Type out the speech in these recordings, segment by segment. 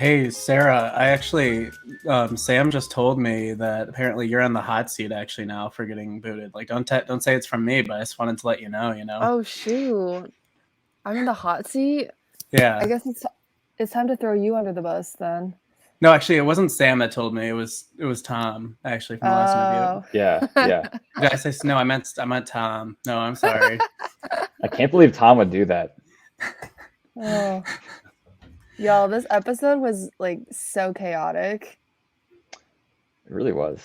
Hey Sarah, I actually Sam just told me that apparently you're on the hot seat actually now for getting booted. Like don't say it's from me, but I just wanted to let you know. Oh shoot. I'm in the hot seat. I Yeah. guess it's time to throw you under the bus then. No, actually it wasn't Sam that told me. It was Tom actually from the last interview. Oh. Yeah. Did I say no? I meant Tom. No, I'm sorry. I can't believe Tom would do that. Oh. Y'all, this episode was like so chaotic. It really was.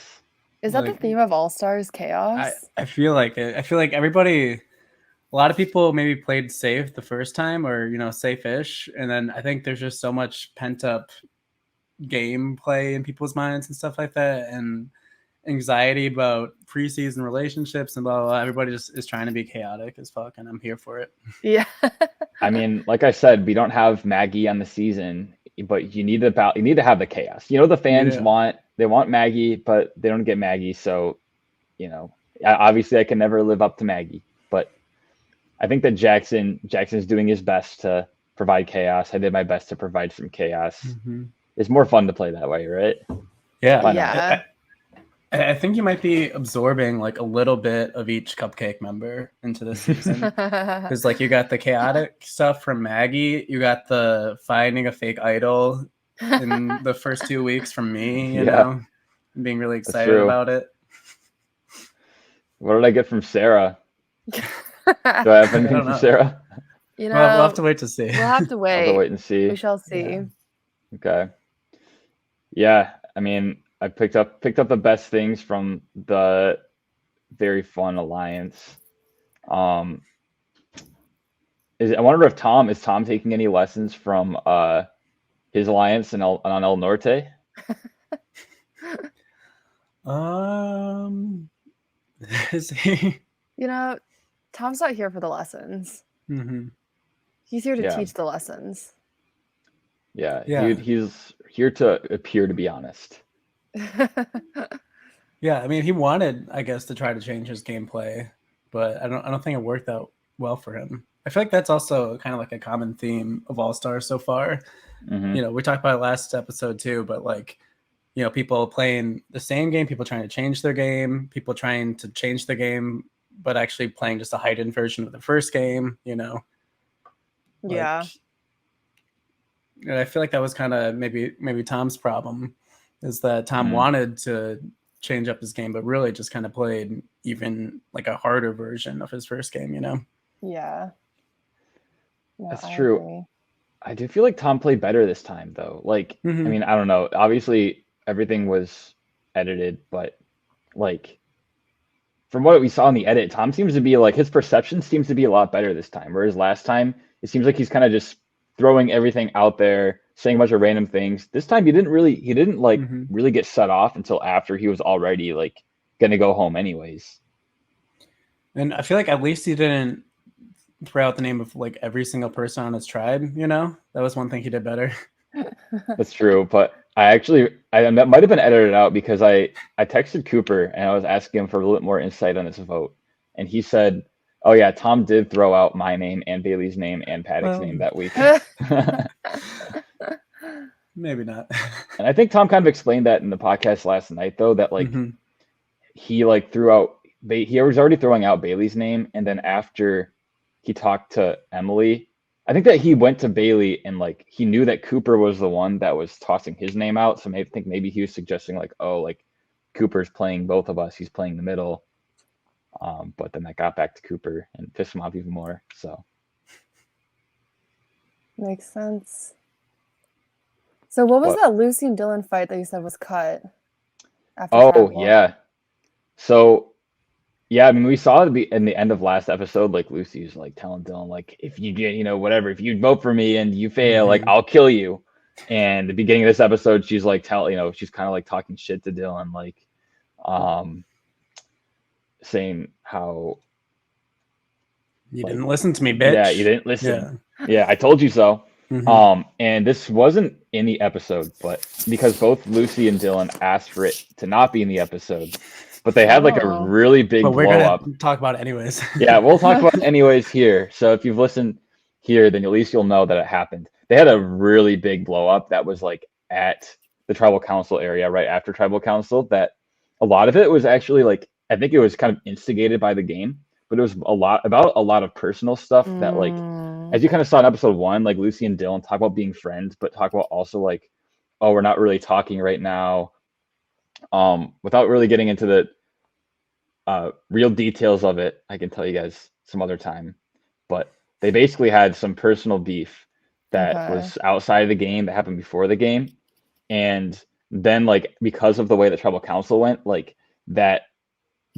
Is that the Like theme of All Stars I chaos? I feel like it. I feel like everybody, a lot of people maybe played safe the first time or safe-ish, and then I think there's just so much pent up gameplay in people's minds and stuff like that, and anxiety about preseason relationships and blah blah blah. Everybody just is trying to be chaotic as fuck, and I'm here for it. Yeah. I mean, like I said, we don't have Maggie on the season, but you need to have the chaos. The fans Yeah. want Maggie, but they don't get Maggie. So, obviously I can never live up to Maggie, but I think that Jackson's doing his best to provide chaos. I did my best to provide some chaos. Mm-hmm. It's more fun to play that way, right? Yeah. Why not? Yeah. I think you might be absorbing like a little bit of each Cupcake member into this season. Because like you got the chaotic stuff from Maggie, you got the finding a fake idol in the first 2 weeks from me, I'm being really excited about it. What did I get from Sarah? Do I have anything from Sarah? You know, Well, we'll have to wait to see. We'll have to wait. I'll have to wait and see. We shall see. Yeah. Okay. Yeah, I mean, I picked up the best things from the very fun alliance. I wonder if Tom is taking any lessons from his alliance on El Norte? Is he? Tom's not here for the lessons. Mm-hmm. He's here to teach the lessons. Yeah. He's here to appear to be honest. Yeah, I mean, he wanted, I guess, to try to change his gameplay, but I don't think it worked out well for him. I feel like that's also kind of like a common theme of All Stars so far. Mm-hmm. We talked about it last episode too, but like, people playing the same game, people trying to change their game, people trying to change the game, but actually playing just a heightened version of the first game, Yeah. And I feel like that was kind of maybe Tom's problem, is that Tom wanted to change up his game, but really just kind of played even like a harder version of his first game, Yeah. No, That's I true. agree. I do feel like Tom played better this time, though. Like, Mm-hmm. I mean, I don't know. Obviously, everything was edited, but like, from what we saw in the edit, Tom seems to be like, his perception seems to be a lot better this time. Whereas last time, it seems like he's kind of just throwing everything out there, saying a bunch of random things. This time, he didn't really get set off until after he was already like gonna go home anyways. And I feel like at least he didn't throw out the name of like every single person on his tribe, that was one thing he did better. That's true, but that might have been edited out because I texted Cooper and I was asking him for a little bit more insight on this vote, and he said, "Oh yeah, Tom did throw out my name and Bailey's name and Paddock's name that week." Maybe not. And I think Tom kind of explained that in the podcast last night, though, that like he like threw out he was already throwing out Bailey's name, and then after he talked to Emily, I think that he went to Bailey and like he knew that Cooper was the one that was tossing his name out. So maybe he was suggesting like, oh, like Cooper's playing both of us. He's playing the middle. But then that got back to Cooper and pissed him off even more. So makes sense. So what was that Lucy and Dylan fight that you said was cut? Oh yeah. So yeah, I mean, we saw in the end of last episode, like Lucy's like telling Dylan, like, if you get, whatever, if you vote for me and you fail, like, I'll kill you. And the beginning of this episode, she's like, she's kind of like talking shit to Dylan, like, saying how you didn't listen to me, bitch. Yeah, you didn't listen. Yeah, I told you so. And this wasn't in the episode, but because both Lucy and Dylan asked for it to not be in the episode. But they had like a really big blow up. But we're gonna talk about it anyways. Yeah, we'll talk about it anyways here. So if you've listened here, then at least you'll know that it happened. they had a really big blow up that was like at the tribal council area right after tribal council, that a lot of it was actually like, I think it was kind of instigated by the game, but it was a lot of personal stuff that like, as you kind of saw in episode 1, like Lucy and Dylan talk about being friends, but talk about also like, oh, we're not really talking right now. Without really getting into the real details of it, I can tell you guys some other time. But they basically had some personal beef that was outside of the game, that happened before the game. And then like, because of the way the tribal council went, like that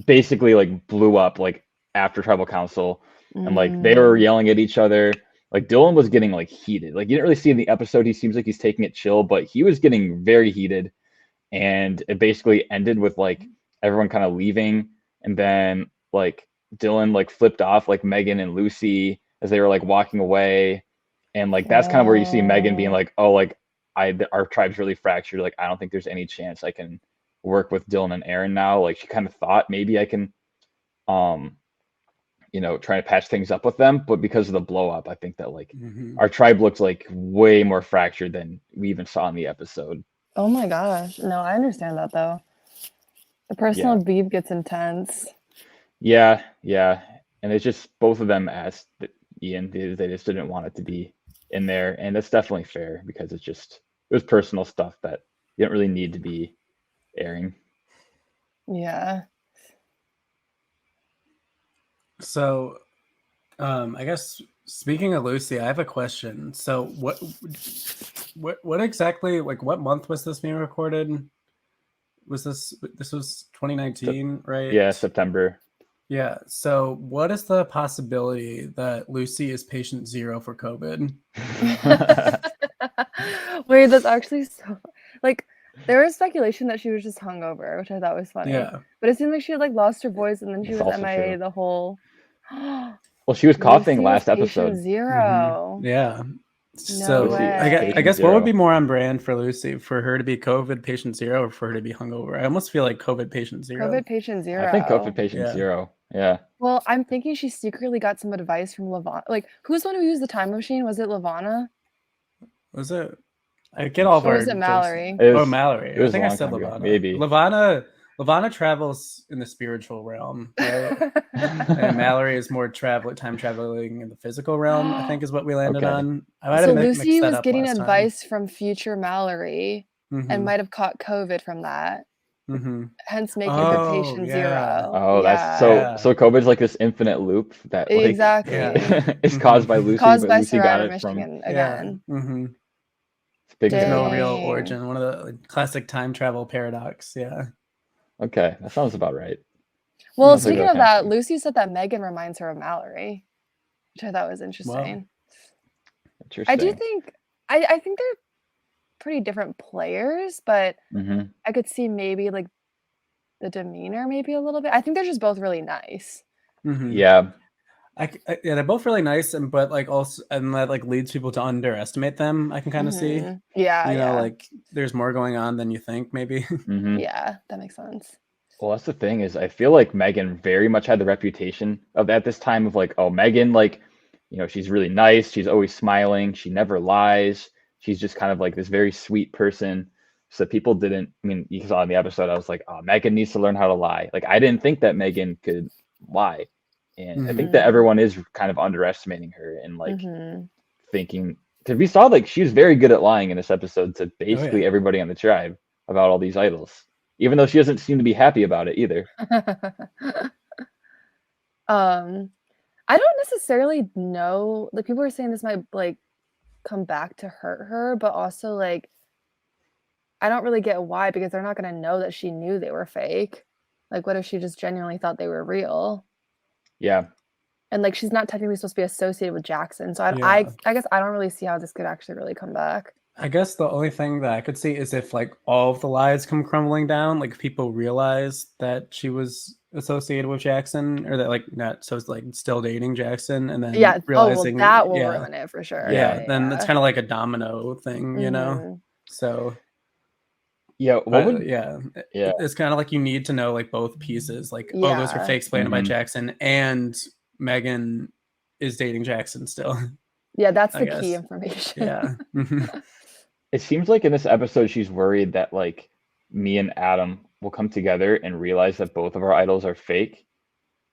basically like blew up like after tribal council, and like they were yelling at each other. Like Dylan was getting like heated. Like you didn't really see in the episode, he seems like he's taking it chill, but he was getting very heated. And it basically ended with like everyone kind of leaving, and then like Dylan like flipped off like Megan and Lucy as they were like walking away, and like that's kind of where you see Megan being like, oh, like our tribe's really fractured, like I don't think there's any chance I can work with Dylan and Aaron now. Like she kind of thought maybe I can try to patch things up with them, but because of the blow up, I think that like our tribe looks like way more fractured than we even saw in the episode. Oh my gosh. No, I understand that though. The personal beef gets intense. Yeah. And it's just, both of them asked Ian, they just didn't want it to be in there. And that's definitely fair, because it was personal stuff that you didn't really need to be airing. Yeah. So, I guess speaking of Lucy, I have a question. So what exactly, like what month was this being recorded? Was this was 2019, right? Yeah, September. Yeah. So what is the possibility that Lucy is patient 0 for COVID? Wait, that's actually so, like, there was speculation that she was just hungover, which I thought was funny. Yeah. But it seemed like she had like lost her voice, and then she That's was also MIA true. the whole. Well, she was coughing Lucy last was episode. patient 0. Yeah. No So way. I guess Zero. what would be more on brand for Lucy, for her to be COVID patient 0 or for her to be hungover? I almost feel like COVID patient 0. COVID patient 0. I think COVID patient 0. Yeah. Well, I'm thinking she secretly got some advice from Lavana. Like, who's the one who used the time machine? Was it Lavana? Was it? I get all of Or our. was it Mallory? Mallory. I think I said ago, Lavana. maybe. Lavana travels in the spiritual realm, right? And Mallory is more time traveling in the physical realm, I think is what we landed on. I might So have Lucy mixed that was up getting last advice from future Mallory time. and might have caught COVID from that. Hence making her patient 0. Oh, that's so COVID's like this infinite loop that like exactly is caused by Lucy, caused but by Lucy got Survivor it Michigan from again. It's big. There's no real origin. One of the classic time travel paradox. Yeah. Okay, that sounds about right. Well, speaking of that, Lucy said that Megan reminds her of Mallory, which I thought was interesting. Wow. Interesting. I do think I think they're pretty different players, but I could see maybe like the demeanor maybe a little bit. I think they're just both really nice. Yeah. Yeah, they're both really nice, but like also, and that like leads people to underestimate them. I can kind of see. Yeah, you know, like there's more going on than you think, maybe. Yeah, that makes sense. Well, that's the thing, is I feel like Megan very much had the reputation of at this time of like, oh, Megan, like, she's really nice. She's always smiling. She never lies. She's just kind of like this very sweet person. So people didn't, I mean, you saw in the episode, I was like, oh, Megan needs to learn how to lie. Like, I didn't think that Megan could lie. And I think that everyone is kind of underestimating her and like thinking, because we saw like she was very good at lying in this episode to basically everybody on the tribe about all these idols, even though she doesn't seem to be happy about it either. I don't necessarily know, like people are saying this might like come back to hurt her, but also like I don't really get why, because they're not going to know that she knew they were fake. Like what if she just genuinely thought they were real? Yeah. And like she's not technically supposed to be associated with Jackson, so I guess I don't really see how this could actually really come back. I guess the only thing that I could see is if like all of the lies come crumbling down, like people realize that she was associated with Jackson, or that like not, so it's like still dating Jackson, and then realizing that will ruin it for sure. Then it's kind of like a domino thing, you know. So it's kind of like you need to know like both pieces, like oh, those were fakes planted by Jackson, and Megan is dating Jackson still. Yeah, that's I the key guess. information. Yeah. It seems like in this episode she's worried that like me and Adam will come together and realize that both of our idols are fake.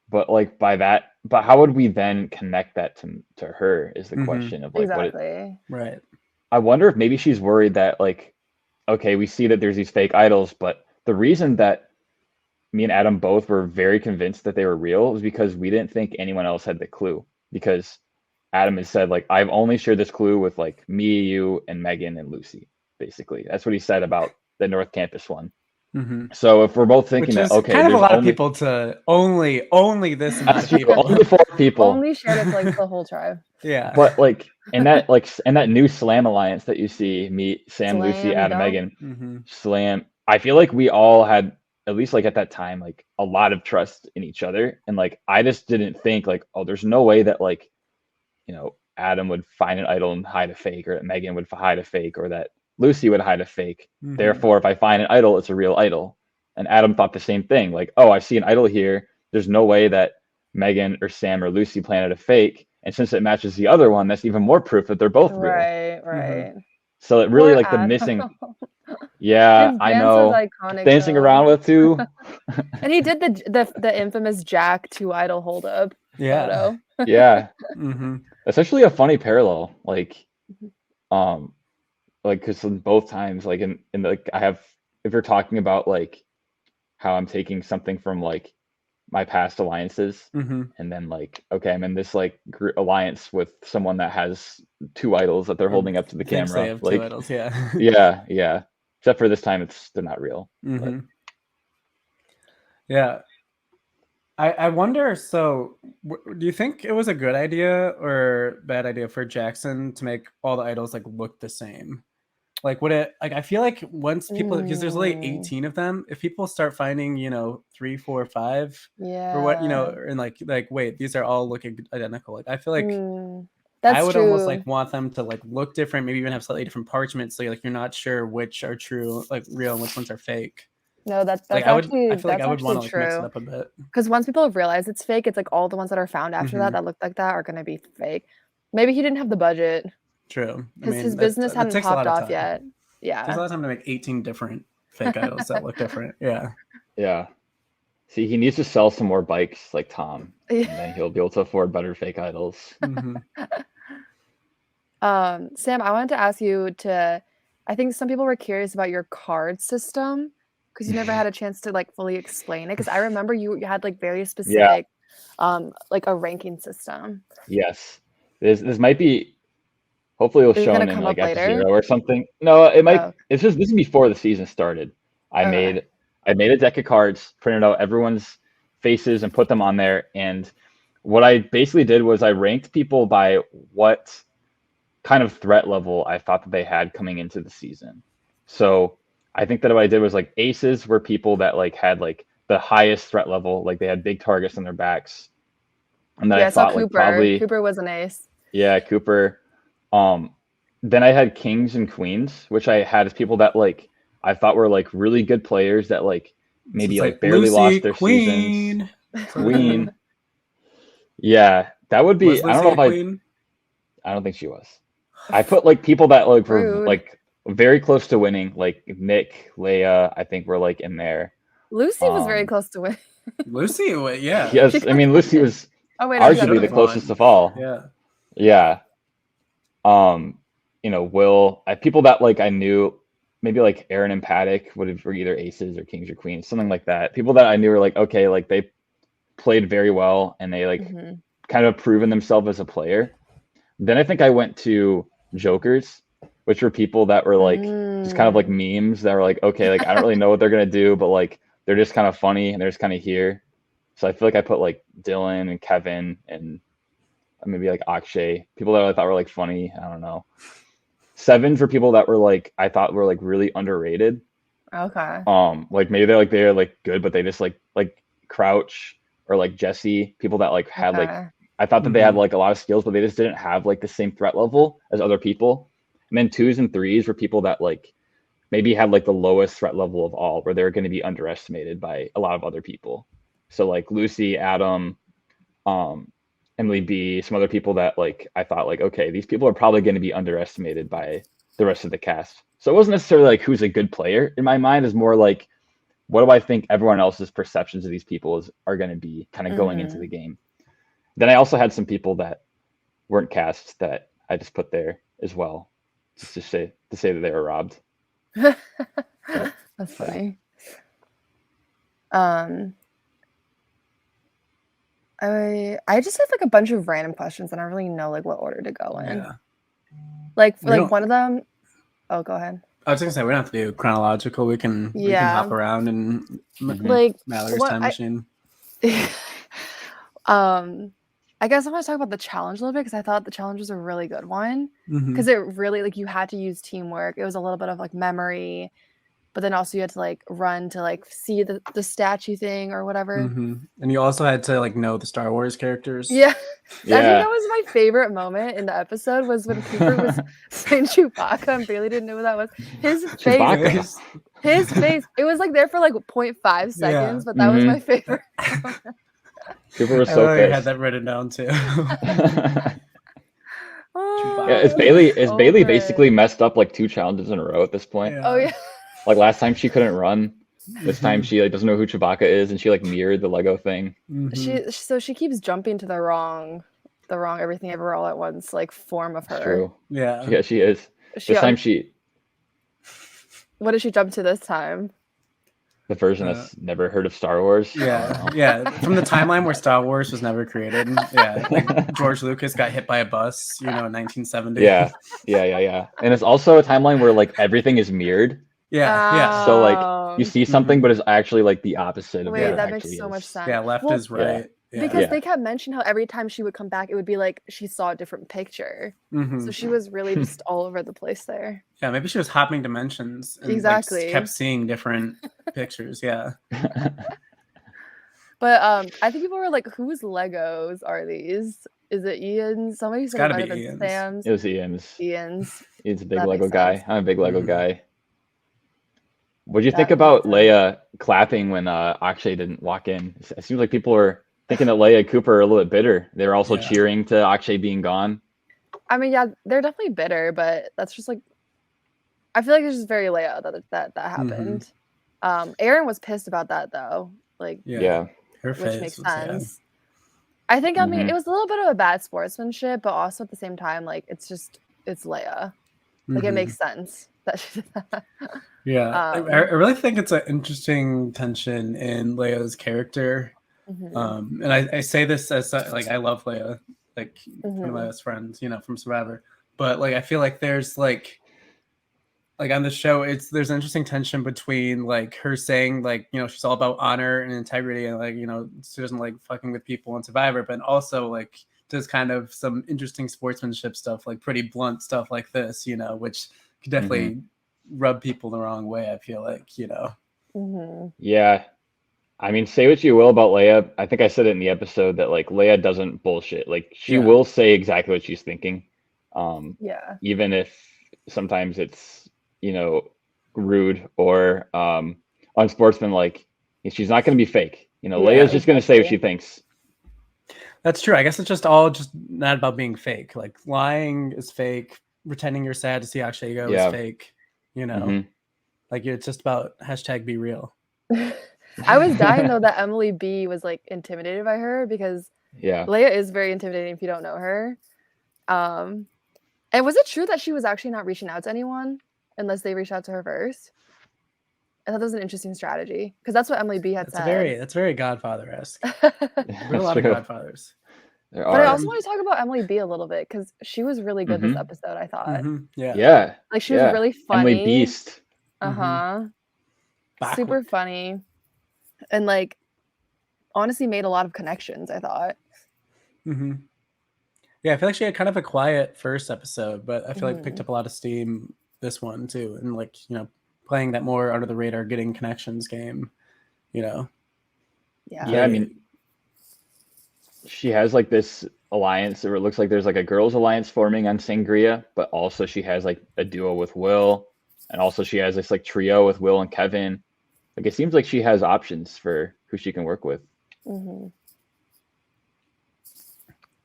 But like but how would we then connect that to her is the question of like Exactly. Right. I wonder if maybe she's worried that like, okay, we see that there's these fake idols, but the reason that me and Adam both were very convinced that they were real was because we didn't think anyone else had the clue. Because Adam has said like, I've only shared this clue with like me, you, and Megan and Lucy. Basically, that's what he said about the North Campus one. So if we're both thinking Which is that, okay, kind of a there's lot of only people to only this amount that's of true, people. only 4 people. Only shared it to like the whole tribe. Yeah. But like in that new Slam alliance that you see, me, Sam, Lucy, Slam Adam, dunk. Megan, Slam. I feel like we all had at least like at that time like a lot of trust in each other, and like I just didn't think like, oh, there's no way that like, you know, Adam would find an idol and hide a fake, or that Megan would hide a fake, or that Lucy would hide a fake. Therefore, if I find an idol, it's a real idol. And Adam thought the same thing. Like, oh, I see an idol here. There's no way that Megan or Sam or Lucy planted a fake. And since it matches the other one, that's even more proof that they're both real. Right. So it really Poor like the Adam. missing. Yeah, His I dance know. was iconic. Dancing though. around with too. And he did the infamous Jack 2 idol hold up photo. Yeah. That's actually a funny parallel. Like, like because both times, like in like I have, if you're talking about like how I'm taking something from like my past alliances, and then like, okay, I'm in this like alliance with someone that has 2 idols that they're holding up to the camera. They have like 2 idols, yeah. yeah. Except for this time, they're not real. Yeah. I wonder, so do you think it was a good idea or bad idea for Jackson to make all the idols like look the same? Like, would it, like, I feel like once people, because there's only 18 of them, if people start finding, 3, 4, 5, or what, and like, wait, these are all looking identical. Like, I feel like That's I would true. almost like want them to like look different, maybe even have slightly different parchments. So like, you're not sure which are true, like real, and which ones are fake. No, that's like, actually I feel like I would want to like true. mix it up a bit. Because once people have realized it's fake, it's like all the ones that are found after that look like that are going to be fake. Maybe he didn't have the budget. True. Because his business hadn't popped off yet. Yeah. It takes a lot of time to make 18 different fake idols that look different. Yeah. Yeah. See, he needs to sell some more bikes like Tom, and then he'll be able to afford better fake idols. Sam, I wanted to ask you I think some people were curious about your card system because you never had a chance to like fully explain it. Because I remember you had like very specific, like a ranking system. Yes, this might be. Hopefully, it'll show in like F0 or something. No, it might. It's just this is before the season started. I made a deck of cards, printed out everyone's faces, and put them on there. And what I basically did was I ranked people by what kind of threat level I thought that they had coming into the season. So I think that what I did was like aces were people that like had like the highest threat level, like they had big targets on their backs. And then I thought Cooper. like probably Cooper was an ace. Yeah, Cooper. Then I had kings and queens, which I had as people that like I thought were like really good players that like maybe like barely Lucy, lost their seasons. Queen. Yeah, that would be. Was Lucy I don't know if queen? I don't think she was. I put like people that like were Rude. like very close to winning, like Nick, Leia. I think were like in there. Lucy was very close to winning. Lucy, yeah. Yes, I mean Lucy was arguably the closest of all. Yeah. Will. People that like I knew, maybe like Aaron and Paddock were either aces or kings or queens, something like that. People that I knew were like, okay, like they played very well and they like kind of proven themselves as a player. Then I think I went to jokers, which were people that were like just kind of like memes that were like, okay, like I don't really know what they're gonna do, but like they're just kind of funny and they're just kind of here. So I feel like I put like Dylan and Kevin and maybe like Akshay, people that I thought were like funny. I don't know. Sevens were people that were like I thought were like really underrated. Okay. Like maybe they're like good, but they just like Crouch or like Jesse, people that like had like I thought that they had like a lot of skills, but they just didn't have like the same threat level as other people. And then twos and threes were people that like maybe had like the lowest threat level of all, where they're going to be underestimated by a lot of other people. So like Lucy, Adam, Emily B, some other people that like I thought like, okay, these people are probably going to be underestimated by the rest of the cast. So it wasn't necessarily like who's a good player in my mind. Is more like what do I think everyone else's perceptions of these people are going to be kind of going into the game. Then I also had some people that weren't cast that I just put there as well, just to say that they were robbed. That's funny. I just have like a bunch of random questions and I don't really know like what order to go in. Yeah. Like one of them. Oh, go ahead. I was gonna say we don't have to do chronological. We can hop around and like Mallory's time machine. I guess I want to talk about the challenge a little bit because I thought the challenge was a really good one because it really like you had to use teamwork. It was a little bit of like memory, but then also you had to like run to like see the statue thing or whatever. And you also had to like know the Star Wars characters. Yeah. I think that was my favorite moment in the episode was when Cooper was saying Chewbacca and Bailey didn't know who that was. His face, it was like there for like 0.5 seconds, but that was my favorite. Cooper was so pissed. I had that written down too. Is Bailey basically messed up like 2 challenges in a row at this point? Yeah. Oh yeah. Like last time she couldn't run. This time she like doesn't know who Chewbacca is, and she like mirrored the Lego thing. She keeps jumping to the wrong everything ever all at once like form of her. That's true. Yeah. She is. This time she. What did she jump to this time? The version that's never heard of Star Wars. Yeah. From the timeline where Star Wars was never created. Yeah. Like George Lucas got hit by a bus, in 1970. Yeah. And it's also a timeline where like everything is mirrored. Yeah. So like you see something, but it's actually like the opposite of what it that actually makes so much sense. Yeah, left is right. Yeah. Because they kept mentioning how every time she would come back, it would be like she saw a different picture. So she was really just all over the place there. Yeah, maybe she was hopping dimensions and like, kept seeing different pictures. Yeah. But I think people were like, whose Legos are these? Is it Ian's? Somebody said it might have been Sam's. It was Ian's. He's a big Lego guy. I'm a big Lego guy. What do you think about Leia clapping when Akshay didn't walk in? It seems like people were thinking that Leia and Cooper are a little bit bitter. They were also cheering to Akshay being gone. I mean, yeah, they're definitely bitter, but that's just like, I feel like it's just very Leia that happened. Aaron was pissed about that though. Like, her face, which makes sense. I think, I mean, it was a little bit of a bad sportsmanship, but also at the same time, like, it's Leia. Like, it makes sense that she did that. Yeah, I really think it's an interesting tension in Leia's character. And I say this as like I love Leia, like one of my best friends, from Survivor. But like I feel like there's like on the show, there's an interesting tension between like her saying like she's all about honor and integrity and like she doesn't like fucking with people on Survivor, but also like does kind of some interesting sportsmanship stuff, like pretty blunt stuff like this, which could definitely rub people the wrong way. I feel like Yeah. I mean, say what you will about Leia. I think I said it in the episode that like Leia doesn't bullshit. Like she will say exactly what she's thinking. Even if sometimes it's, rude or unsportsmanlike. She's not going to be fake. Leia's just going to say what she thinks. That's true. I guess it's just all not about being fake. Like lying is fake. Pretending you're sad to see Akshay go is fake. Like it's just about #be real. I was dying though that Emily B was like intimidated by her because Leia is very intimidating if you don't know her. And was it true that she was actually not reaching out to anyone unless they reached out to her first? I thought that was an interesting strategy because that's what Emily B had said. That's very Godfather-esque. There's a lot of Godfathers. But I also want to talk about Emily B a little bit because she was really good this episode, I thought. Yeah. Like she was really funny. Emily Beast. Super funny. And like honestly made a lot of connections, I thought. Yeah, I feel like she had kind of a quiet first episode, but I feel like picked up a lot of steam this one too. And like, playing that more under the radar, getting connections game, Yeah, I mean, she has like this alliance where it looks like there's like a girls' alliance forming on Sangria, but also she has like a duo with Will, and also she has this like trio with Will and Kevin. Like it seems like she has options for who she can work with.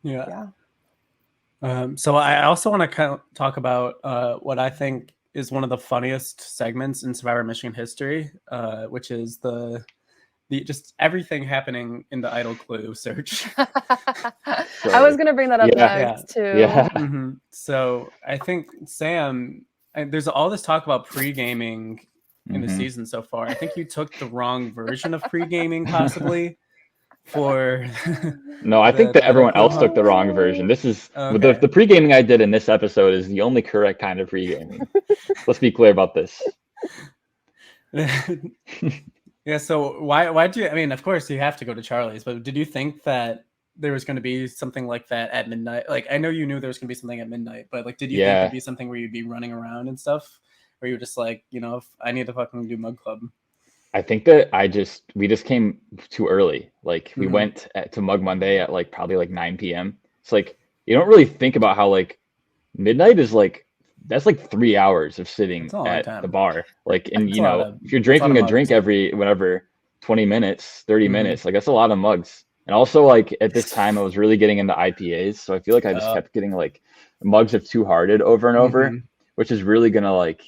Yeah. So I also want to kind of talk about what I think is one of the funniest segments in Survivor Michigan history, which is the just everything happening in the idol clue search. I was gonna bring that up next too. Yeah. So I think Sam, and there's all this talk about pre-gaming in the season so far. I think you took the wrong version of pre-gaming possibly for No, I think that everyone else took the wrong version. This is the pre-gaming I did in this episode is the only correct kind of pre-gaming. Let's be clear about this. Yeah, so why did you, I mean, of course you have to go to Charlie's, but did you think that there was going to be something like that at midnight? Like, I know you knew there was going to be something at midnight, but like, did you think it'd be something where you'd be running around and stuff? Or you were just like, you know, if I need to fucking do Mug Club? I think that we just came too early. Like we went to Mug Monday at like probably like 9 p.m. It's like, you don't really think about how like midnight is like, that's like 3 hours of sitting at the bar. Like, and you know, if you're drinking a drink every, whatever, 20 minutes, 30 minutes, like that's a lot of mugs. And also like at this time I was really getting into IPAs. So I feel like I just kept getting like mugs of Two Hearted over and over, which is really going to like,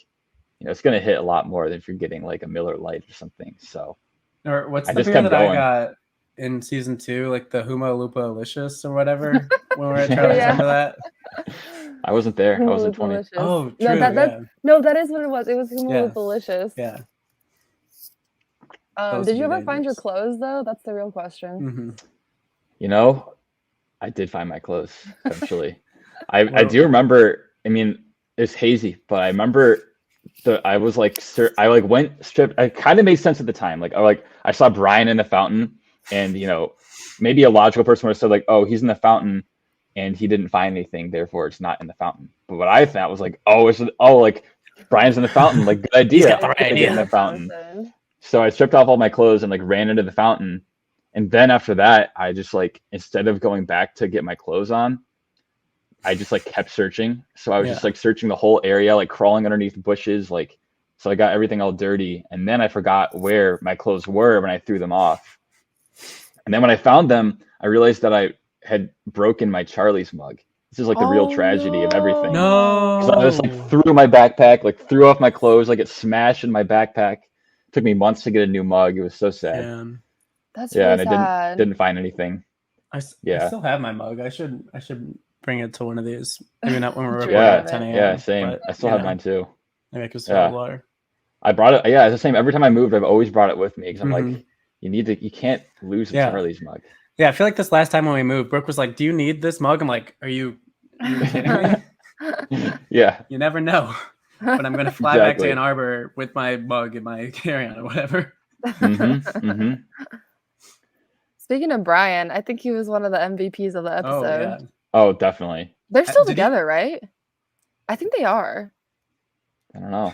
you know, it's going to hit a lot more than if you're getting like a Miller Lite or something. So, or what's the beer that I got in season 2, like the Huma Lupa Delicious or whatever, when we were at Charlie's? Remember that? I wasn't there. I wasn't 20. Delicious. Oh, true. No, that is what it was. It was Huma Lupa Delicious. Yeah. Did you ever find your clothes though? That's the real question. You know, I did find my clothes eventually. I do remember. I mean, it's hazy, but I remember I was like, I like went stripped. It kind of made sense at the time. Like I saw Brian in the fountain, and you know, maybe a logical person would have said like, oh, he's in the fountain, and he didn't find anything, therefore it's not in the fountain. But what I thought was like, like Brian's in the fountain, like good idea, get in the fountain. So I stripped off all my clothes and like ran into the fountain, and then after that, I just like instead of going back to get my clothes on, I just like kept searching. So I was just like searching the whole area, like crawling underneath bushes, like so I got everything all dirty, and then I forgot where my clothes were when I threw them off. And then when I found them, I realized that I had broken my Charlie's mug. This is like the real tragedy of everything. No. Because I just like threw my backpack, like threw off my clothes, like it smashed in my backpack. It took me months to get a new mug. It was so sad. That's really and sad. I didn't find anything. I still have my mug. I should bring it to one of these. Maybe not when we're recording at 10 a.m. Yeah, same. But, I still have mine too. Maybe I could sell water. I brought it. Yeah, it's the same. Every time I moved, I've always brought it with me because I'm like, you can't lose a Charlie's mug. Yeah, I feel like this last time when we moved, Brooke was like, "Do you need this mug?" I'm like, "Are you kidding me?" Yeah. You never know. But I'm gonna fly back to Ann Arbor with my mug and my carry-on or whatever. Speaking of Brian, I think he was one of the MVPs of the episode. Oh, definitely. They're still together, right? I think they are. I don't know.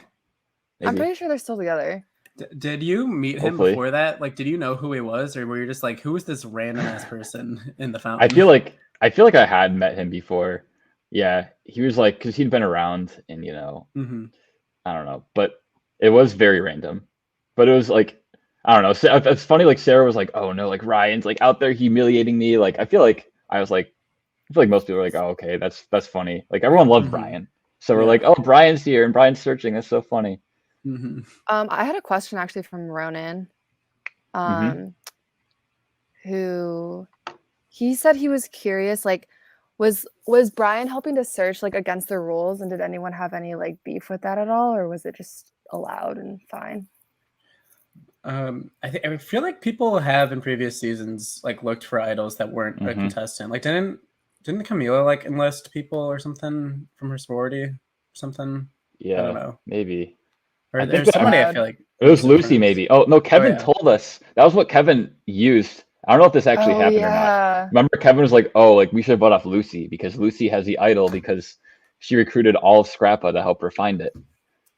Maybe. I'm pretty sure they're still together. Did you meet him before that? Like, did you know who he was, or were you just like, who is this random ass person in the fountain? I feel like I had met him before. Yeah, he was like, because he'd been around, and you know, I don't know, but it was very random. But it was like, I don't know. It's funny. Like Sarah was like, "Oh no, like Ryan's like out there humiliating me." Like I feel like most people are like, "Oh, okay, that's funny." Like everyone loved Brian, so we're like, "Oh, Brian's here and Brian's searching. That's so funny." I had a question actually from Ronan, who he said he was curious, like, was Brian helping to search like against the rules, and did anyone have any like beef with that at all, or was it just allowed and fine? I feel like people have in previous seasons like looked for idols that weren't a contestant. Like didn't Camila like enlist people or something from her sorority or something? Yeah, I don't know. Maybe. Or there's somebody I feel like it was Lucy maybe. Oh no, Kevin told us. That was what Kevin used. I don't know if this actually happened or not. Remember, Kevin was like, "Oh, like we should have bought off Lucy because Lucy has the idol because she recruited all of Scrappa to help her find it."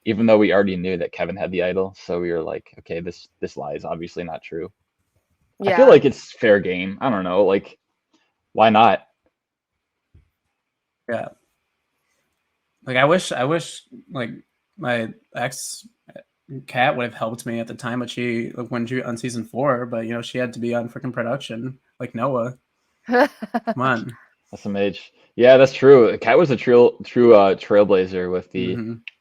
Even though we already knew that Kevin had the idol, so we were like, "Okay, this lie is obviously not true." Yeah. I feel like it's fair game. I don't know, like, why not? Yeah. Like I wish like my ex Kat would have helped me at the time, but she when she on season 4, but you know she had to be on freaking production like Noah. Come on. SMH. Yeah, that's true. Kat was a true trailblazer with the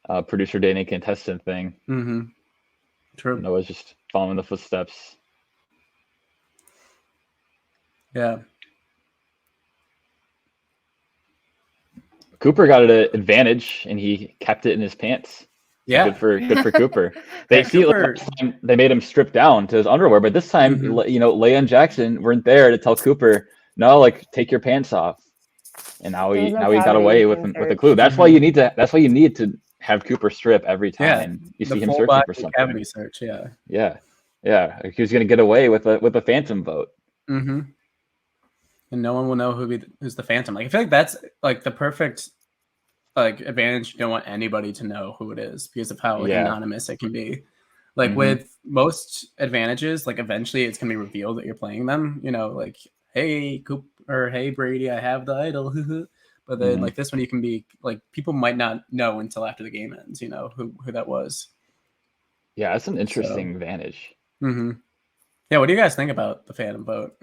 Mm-hmm. producer dating contestant thing. Mm-hmm. True. Noah's just following the footsteps. Yeah. Cooper got an advantage, and he kept it in his pants. Yeah. Good for Cooper. They Cooper... last time they made him strip down to his underwear, but this time, Leia and Jackson weren't there to tell Cooper, no, like take your pants off. And now he got away with a clue. That's why you need to have Cooper strip every time you see him searching for something. Cavity search, yeah. Yeah. He was gonna get away with a phantom vote. Mm-hmm. And no one will know who's the phantom. Like I feel like that's like the perfect like advantage. You don't want anybody to know who it is because of how anonymous it can be. Like with most advantages, like eventually it's gonna be revealed that you're playing them. Like, hey Coop or hey Brady, I have the idol. But then like this one, you can be like people might not know until after the game ends. Who that was. Yeah, that's an interesting advantage. Mm-hmm. Yeah, what do you guys think about the phantom vote?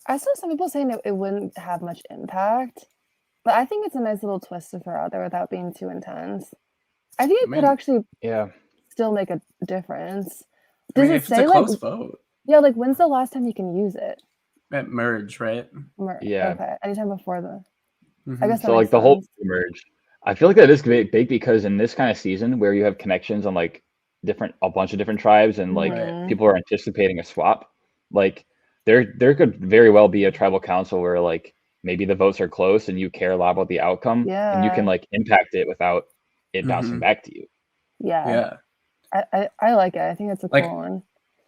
I saw some people saying that it wouldn't have much impact, but I think it's a nice little twist to throw out there without being too intense. I think it could actually still make a difference. Does it say it's a close vote? Yeah, like when's the last time you can use it? At merge, right? Yeah. Okay. Anytime before the. I guess so. Like the whole merge, I feel like that is big because in this kind of season where you have connections on like a bunch of different tribes and like people are anticipating a swap, like there could very well be a tribal council where like maybe the votes are close and you care a lot about the outcome and you can like impact it without it bouncing back to you. Yeah. I like it. I think it's a cool one.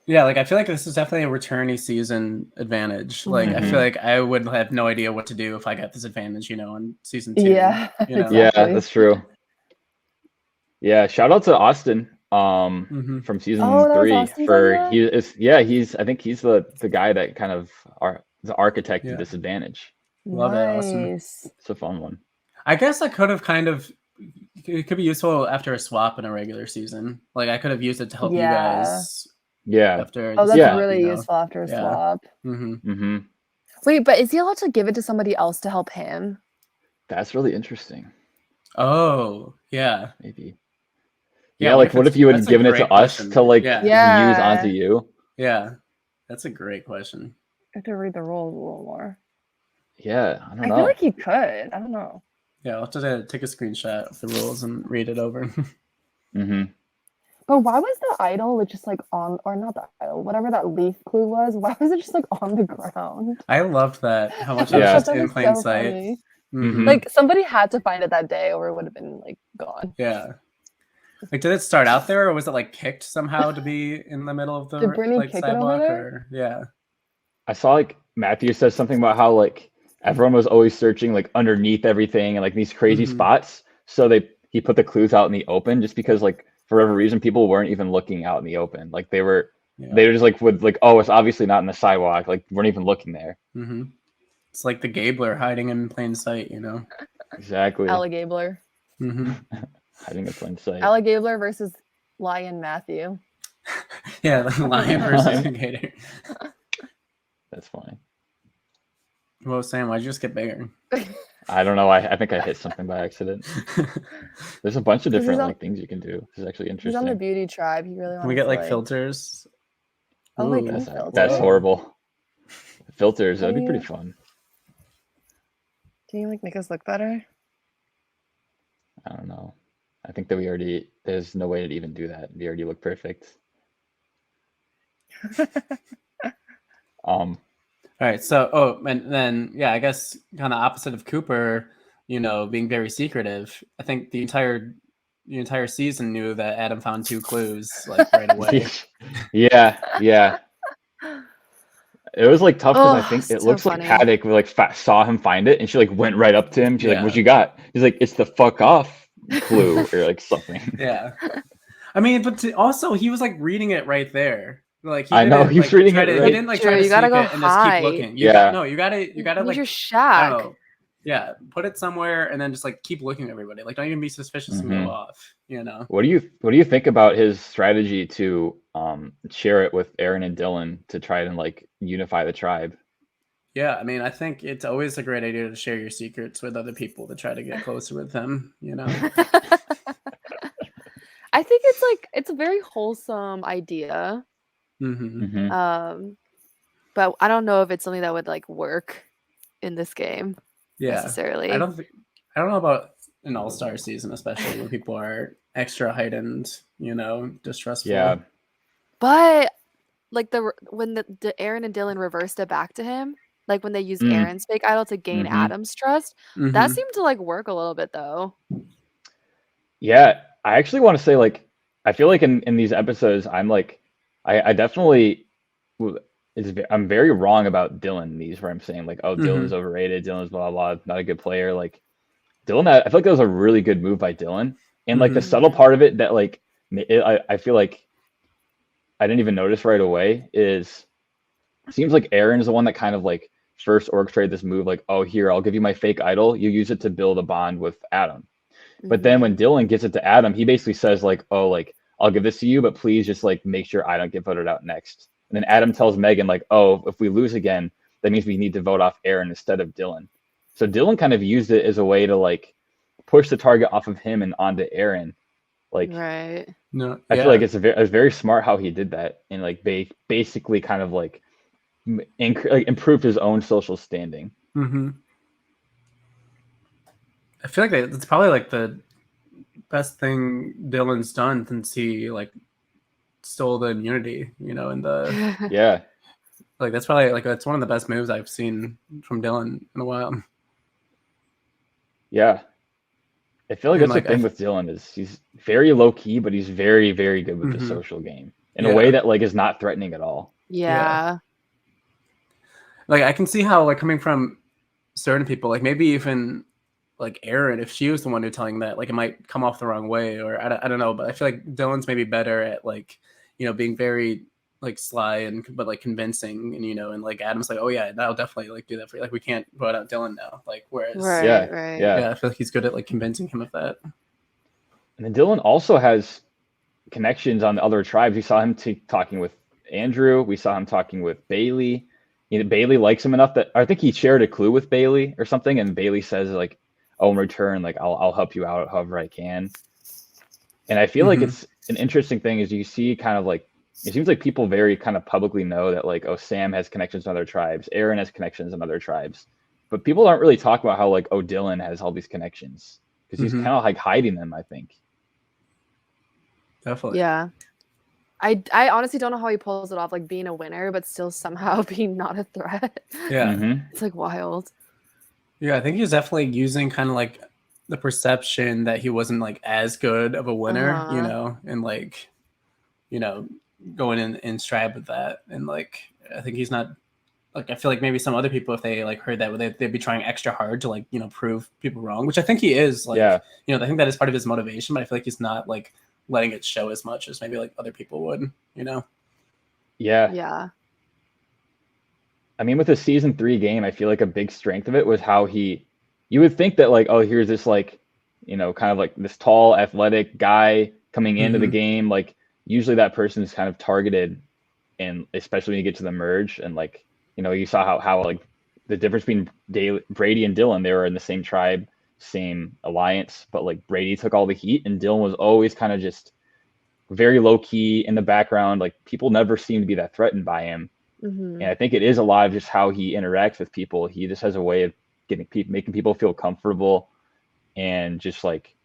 Yeah, like I feel like this is definitely a returnee season advantage. Like I feel like I would have no idea what to do if I got this advantage, on season 2. Yeah, exactly. Yeah, that's true. Yeah, shout out to Austin from season 3 for he's I think he's the guy that kind of the architect of this advantage. Love it, Austin. It's a fun one. I guess I could have it could be useful after a swap in a regular season. Like I could have used it to help you guys. Yeah. After that's really useful after a swap. Wait, but is he allowed to give it to somebody else to help him? That's really interesting. Oh, yeah. Maybe. Yeah, like what if you had given it to us to like use onto you? Yeah. That's a great question. I have to read the rules a little more. Yeah, I don't know. I feel like he could. I don't know. Yeah, I'll have to take a screenshot of the rules and read it over. But why was the idol just like on, or not the idol, whatever that leaf clue was? Why was it just like on the ground? I loved that. How much it was just in plain sight. Like somebody had to find it that day, or it would have been like gone. Yeah. Like, did it start out there, or was it like picked somehow to be in the middle of the Did Brittany kick sidewalk? It over there? I saw like Matthew said something about how like everyone was always searching like underneath everything and like these crazy spots. So he put the clues out in the open just because like for whatever reason people weren't even looking out in the open. Like they were just like would like, oh, it's obviously not in the sidewalk. Like weren't even looking there. It's like the Gabler hiding in plain sight, Exactly. Alligabler. Hiding in plain sight. Alligabler versus Lion Matthew. Yeah, like Lion versus Gator. That's funny. Well, Sam, why'd you just get bigger? I don't know. I think I hit something by accident. There's a bunch of different like things you can do. This is actually interesting. He's on the beauty tribe. He really wants. Can we get like filters? Oh, like that's horrible. Filters. That'd be pretty fun. Can you like make us look better? I don't know. I think that there's no way to even do that. We already look perfect. All right. So, and then, I guess kind of opposite of Cooper, being very secretive. I think the entire season knew that Adam found 2 clues like right away. Yeah. It was like tough because I think it looks like Paddock like saw him find it and she like went right up to him. She's like, "What you got?" He's like, "It's the fuck off clue," or like something. Yeah. I mean, but also he was like reading it right there. Like I know he's reading it. He didn't like try to sneak it and just keep looking. You gotta like your shack. Yeah, put it somewhere and then just like keep looking at everybody. Like don't even be suspicious and go off. What do you think about his strategy to share it with Aaron and Dylan to try and like unify the tribe? Yeah, I mean, I think it's always a great idea to share your secrets with other people to try to get closer with them, you know? I think it's a very wholesome idea. Mm-hmm. But I don't know if it's something that would like work in this game Yeah. necessarily. I don't know about an all-star season, especially when people are extra heightened, you know, distrustful. Yeah. But like when the Aaron and Dylan reversed it back to him, like when they used Aaron's fake idol to gain Adam's trust, that seemed to like work a little bit though. Yeah, I actually want to say like I feel like in these episodes I'm like I definitely I'm very wrong about Dylan in these where I'm saying like, oh, Dylan's overrated, Dylan's blah blah, not a good player. Like Dylan, I feel like that was a really good move by Dylan, and like the subtle part of it that like I feel like I didn't even notice right away is it seems like Aaron's the one that kind of like first orchestrated this move, like, oh, here, I'll give you my fake idol, you use it to build a bond with Adam. But then when Dylan gives it to Adam, he basically says like, oh, like I'll give this to you, but please just like make sure I don't get voted out next. And then Adam tells Megan like, oh, if we lose again, that means we need to vote off Aaron instead of Dylan. So Dylan kind of used it as a way to like push the target off of him and onto Aaron. Like, right. No, I feel like it's very smart how he did that and like basically kind of like improve his own social standing. I feel like it's probably like the best thing Dylan's done since he like stole the immunity, you know, in the yeah. Like that's probably like that's one of the best moves I've seen from Dylan in a while. Yeah. I feel like that's the thing with Dylan is he's very low key, but he's very, very good with the social game in a way that like is not threatening at all. Yeah. Like I can see how like coming from certain people, like maybe even like Erin, if she was the one who telling that, like it might come off the wrong way, or I don't know. But I feel like Dylan's maybe better at like, you know, being very like sly and but like convincing, and you know, and like Adam's like, oh yeah, that'll definitely like do that for you. Like we can't vote out Dylan now. Like whereas yeah, I feel like he's good at like convincing him of that. And then Dylan also has connections on the other tribes. We saw him talking with Andrew. We saw him talking with Bailey. You know, Bailey likes him enough that I think he shared a clue with Bailey or something, and Bailey says like, "Oh, in return, like I'll help you out however I can." And I feel like it's an interesting thing is you see kind of like it seems like people very kind of publicly know that like, oh, Sam has connections in other tribes, Aaron has connections in other tribes, but people aren't really talking about how like, oh, Dylan has all these connections because he's kind of like hiding them, I think. Definitely. Yeah. I honestly don't know how he pulls it off, like being a winner, but still somehow being not a threat. Yeah. It's like wild. Yeah, I think he's definitely using kind of like the perception that he wasn't like as good of a winner, you know, and like, you know, going in stride with that. And like, I think he's not like, I feel like maybe some other people, if they like heard that, they'd be trying extra hard to like, you know, prove people wrong, which I think he is like, you know, I think that is part of his motivation, but I feel like he's not like letting it show as much as maybe like other people would, you know? Yeah. I mean, with the season 3 game, I feel like a big strength of it was how you would think that like, oh, here's this like, you know, kind of like this tall, athletic guy coming into the game. Like usually that person is kind of targeted, and especially when you get to the merge and like, you know, you saw how like the difference between Brady and Dylan, they were in the same tribe, same alliance, but like Brady took all the heat and Dylan was always kind of just very low key in the background. Like people never seemed to be that threatened by him. And I think it is a lot of just how he interacts with people. He just has a way of making people feel comfortable and just like,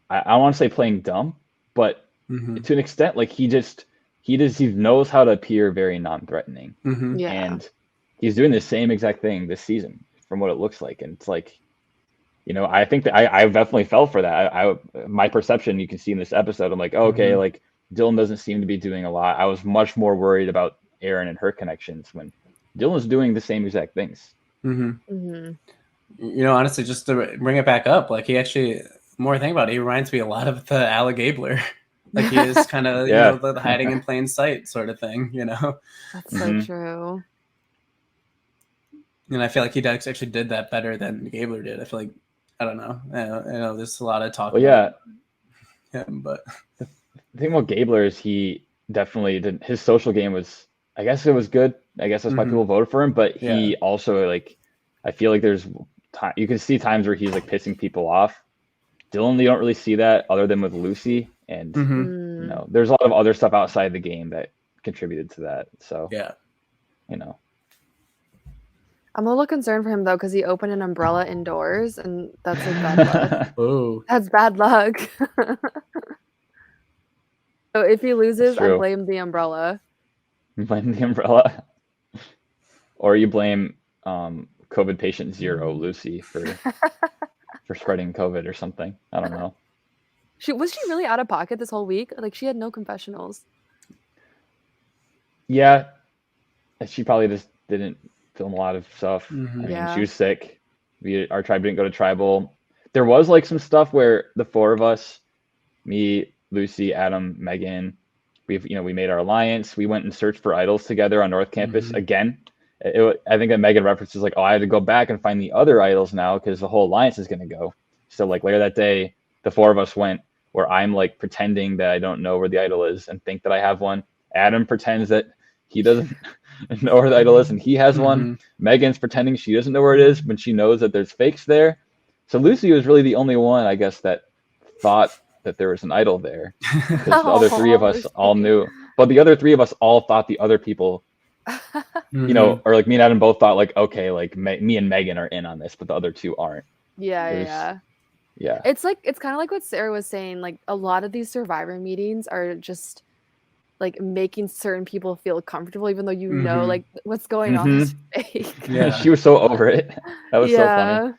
I want to say playing dumb, but to an extent, like he knows how to appear very non-threatening. And he's doing the same exact thing this season from what it looks like. And it's like, you know, I think that I definitely fell for that. My perception, you can see in this episode, I'm like, oh, okay, like Dylan doesn't seem to be doing a lot. I was much more worried about Aaron and her connections when Dylan's doing the same exact things. You know, honestly, just to bring it back up, like he actually, more think about it, he reminds me a lot of the Alec Gabler. Like he is kind of, you know, the hiding in plain sight sort of thing, you know? That's so true. And I feel like he actually did that better than Gabler did. I feel like, I don't know. I know there's a lot of talk about him, but the thing about Gabler is he definitely did. His social game was I guess it was good. I guess that's why people voted for him. But he also like, I feel like there's you can see times where he's like pissing people off. Dylan, you don't really see that other than with Lucy, and you know, there's a lot of other stuff outside the game that contributed to that. So you know, I'm a little concerned for him though because he opened an umbrella indoors, and that's like bad luck. Oh, That's bad luck. So if he loses, I true. blame the umbrella. You blame the umbrella, or you blame COVID patient 0, Lucy, for spreading COVID or something. I don't know. Was she really out of pocket this whole week? Like she had no confessionals. Yeah, she probably just didn't film a lot of stuff. I mean, she was sick. Our tribe didn't go to tribal. There was like some stuff where the four of us, me, Lucy, Adam, Megan, we made our alliance. We went and searched for idols together on North Campus again. I think that Megan references like, oh, I had to go back and find the other idols now because the whole alliance is going to go. So like later that day, the four of us went where I'm like pretending that I don't know where the idol is and think that I have one. Adam pretends that he doesn't know where the idol is and he has one. Megan's pretending she doesn't know where it is when she knows that there's fakes there. So Lucy was really the only one, I guess, that thought that there was an idol there. Because the other three of us all knew. But the other three of us all thought the other people, you know, or like me and Adam both thought like, okay, like me and Megan are in on this, but the other two aren't. Yeah. It's kind of like what Sarah was saying. Like a lot of these Survivor meetings are just like making certain people feel comfortable, even though you know like what's going on is fake. Yeah, she was so over it. That was so funny.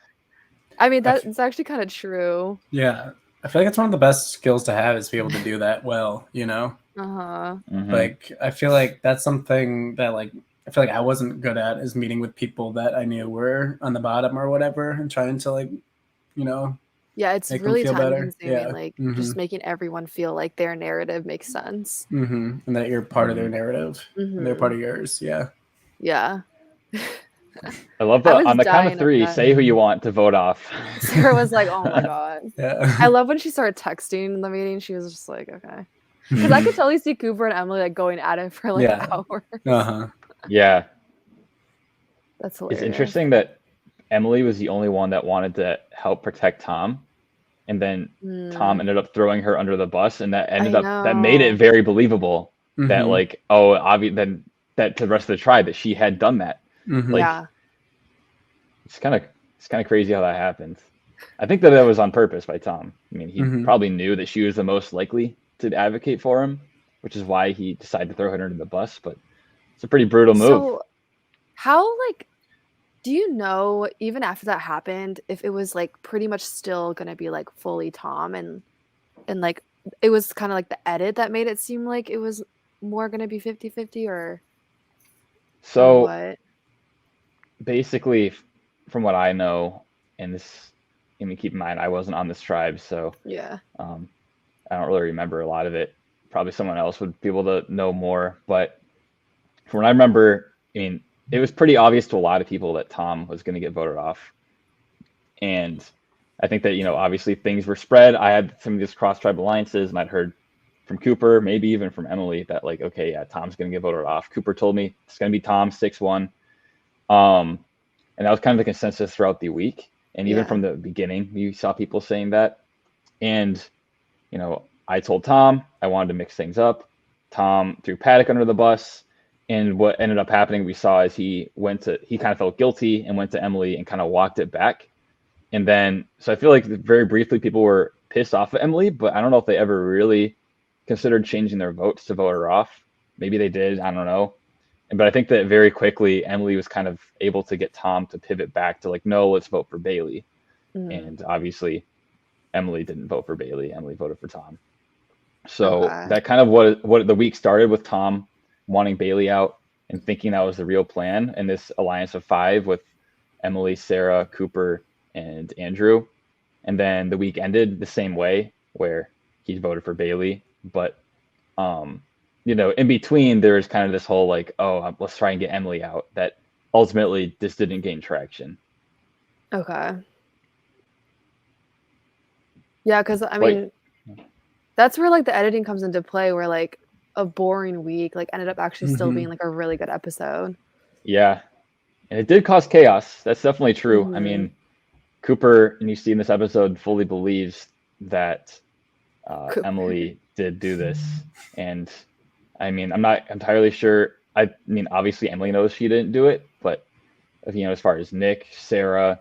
I mean, that's actually kind of true. Yeah, I feel like it's one of the best skills to have is to be able to do that well. You know, like I feel like that's something that like I feel like I wasn't good at is meeting with people that I knew were on the bottom or whatever and trying to like, you know. Yeah, it's really time consuming, like just Mm-hmm. making everyone feel like their narrative makes sense. Mm-hmm. And that you're part of their narrative. And they're part of yours. Yeah. Yeah. I love that. On the count of three, say who you want to vote off. Sarah was like, oh my God. Yeah. I love when she started texting in the meeting. She was just like, okay. Because I could totally see Cooper and Emily like going at it for like hours. Yeah. That's hilarious. It's interesting that Emily was the only one that wanted to help protect Tom. And then Tom ended up throwing her under the bus, and that that made it very believable that like, oh, obvious then that to the rest of the tribe that she had done that. Like, it's kind of crazy how that happened. I think that was on purpose by Tom. I mean, he probably knew that she was the most likely to advocate for him, which is why he decided to throw her under the bus. But it's a pretty brutal move. So, how like, do you know even after that happened if it was like pretty much still gonna be like fully Tom and like it was kind of like the edit that made it seem like it was more gonna be 50-50 or what? Basically, from what I know, and this, I mean, keep in mind I wasn't on this tribe, so I don't really remember a lot of it. Probably someone else would be able to know more, but from what I remember, I mean, it was pretty obvious to a lot of people that Tom was going to get voted off. And I think that, you know, obviously things were spread. I had some of these cross-tribe alliances, and I'd heard from Cooper, maybe even from Emily, that like, okay, yeah, Tom's going to get voted off. Cooper told me it's going to be Tom 6-1. And that was kind of the consensus throughout the week. And even from the beginning, you saw people saying that. And, you know, I told Tom I wanted to mix things up. Tom threw Paddock under the bus. And what ended up happening, we saw is he kind of felt guilty and went to Emily and kind of walked it back. And then, so I feel like very briefly people were pissed off at Emily, but I don't know if they ever really considered changing their votes to vote her off. Maybe they did, I don't know. But I think that very quickly, Emily was kind of able to get Tom to pivot back to like, no, let's vote for Bailey. And obviously, Emily didn't vote for Bailey. Emily voted for Tom. So that kind of what the week started with Tom wanting Bailey out and thinking that was the real plan. And this alliance of 5 with Emily, Sarah, Cooper, and Andrew. And then the week ended the same way where he voted for Bailey. But, you know, in between, there's kind of this whole like, oh, let's try and get Emily out, that ultimately this didn't gain traction. Okay. Yeah, because I mean, that's where like the editing comes into play where like, a boring week like ended up actually still being like a really good episode. Yeah, and it did cause chaos. That's definitely true. I mean, Cooper, and you see in this episode, fully believes that Emily did do this, and I mean, I'm not entirely sure. I mean, obviously Emily knows she didn't do it, but as far as Nick, Sarah,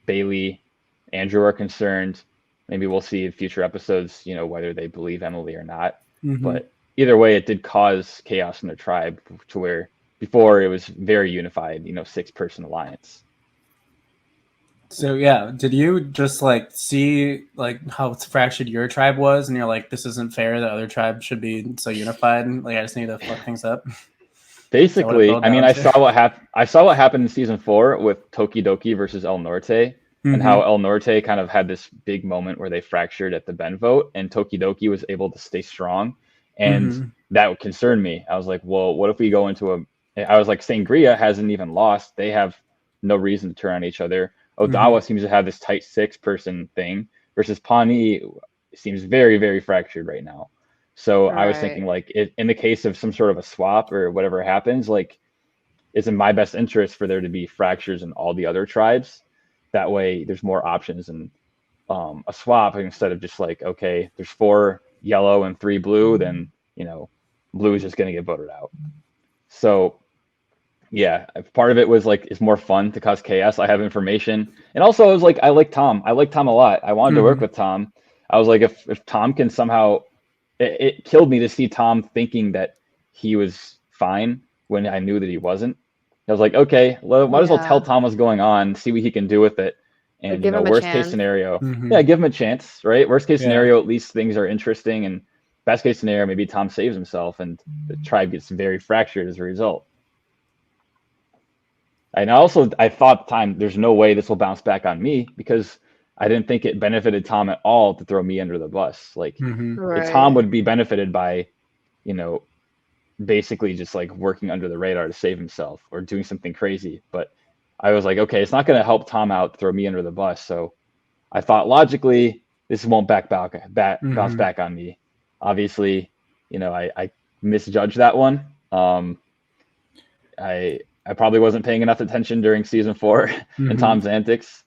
Bailey, Andrew are concerned, maybe we'll see in future episodes, whether they believe Emily or not. But either way, it did cause chaos in their tribe to where before it was very unified, 6-person alliance. So yeah, did you just like see like how fractured your tribe was, and you're like, this isn't fair. The other tribe should be so unified. Like I just need to fuck things up. Basically, I mean, I saw what happened in season 4 with Tokidoki versus El Norte, and how El Norte kind of had this big moment where they fractured at the Ben vote, and Tokidoki was able to stay strong, and that concerned me. I was like, well, what if we go into I was like, Sangria hasn't even lost. They have no reason to turn on each other. Odawa seems to have this tight 6-person thing versus Pawnee seems very, very fractured right now. So I was thinking, like, in the case of some sort of a swap or whatever happens, like, it's in my best interest for there to be fractures in all the other tribes. That way there's more options and a swap instead of just like, okay, there's 4 yellow and 3 blue, then, blue is just going to get voted out. So, yeah, part of it was like, it's more fun to cause chaos. I have information. And also I was like, I like Tom. I like Tom a lot. I wanted to work with Tom. I was like, if Tom can somehow... It killed me to see Tom thinking that he was fine when I knew that he wasn't. I was like, okay, might as well tell Tom what's going on, see what he can do with it. And, worst case scenario, give him a chance, right? Worst case scenario, at least things are interesting. And best case scenario, maybe Tom saves himself and the tribe gets very fractured as a result. And I thought at the time, there's no way this will bounce back on me because I didn't think it benefited Tom at all to throw me under the bus. Like, Tom would be benefited by, basically just like working under the radar to save himself or doing something crazy. But I was like, okay, it's not going to help Tom out to throw me under the bus. So I thought logically, this won't bounce back on me. Obviously, I misjudged that one. I probably wasn't paying enough attention during season 4 and Tom's antics.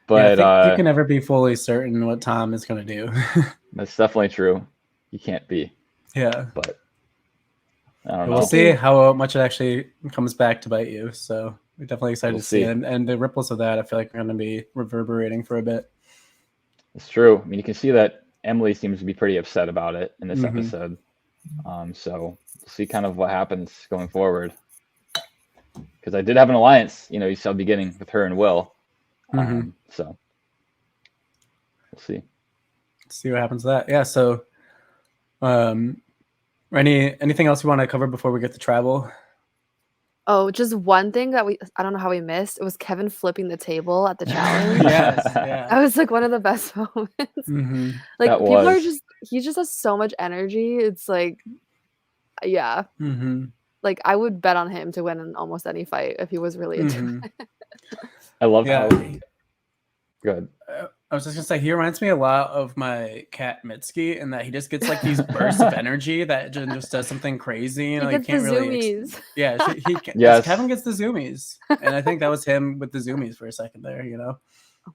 But I think you can never be fully certain what Tom is going to do. That's definitely true. You can't be. Yeah. But I don't know. We'll see how much it actually comes back to bite you. So we're definitely excited to see it. And the ripples of that, I feel like are going to be reverberating for a bit. It's true. I mean, you can see that Emily seems to be pretty upset about it in this episode. So we'll see kind of what happens going forward. Because I did have an alliance, you saw beginning with her and Will. So we'll see. Let's see what happens to that. Yeah. So, anything else you want to cover before we get to travel? Oh, just one thing that I don't know how we missed. It was Kevin flipping the table at the challenge. Yes. Yeah. That was like one of the best moments. Like people are he just has so much energy. It's like, yeah. Like I would bet on him to win in almost any fight if he was really into it. I love how good. I was just gonna say he reminds me a lot of my cat Mitski in that he just gets like these bursts of energy that just does something crazy. He gets can't the really. Zoomies. Kevin gets the Zoomies, and I think that was him with the Zoomies for a second there. Oh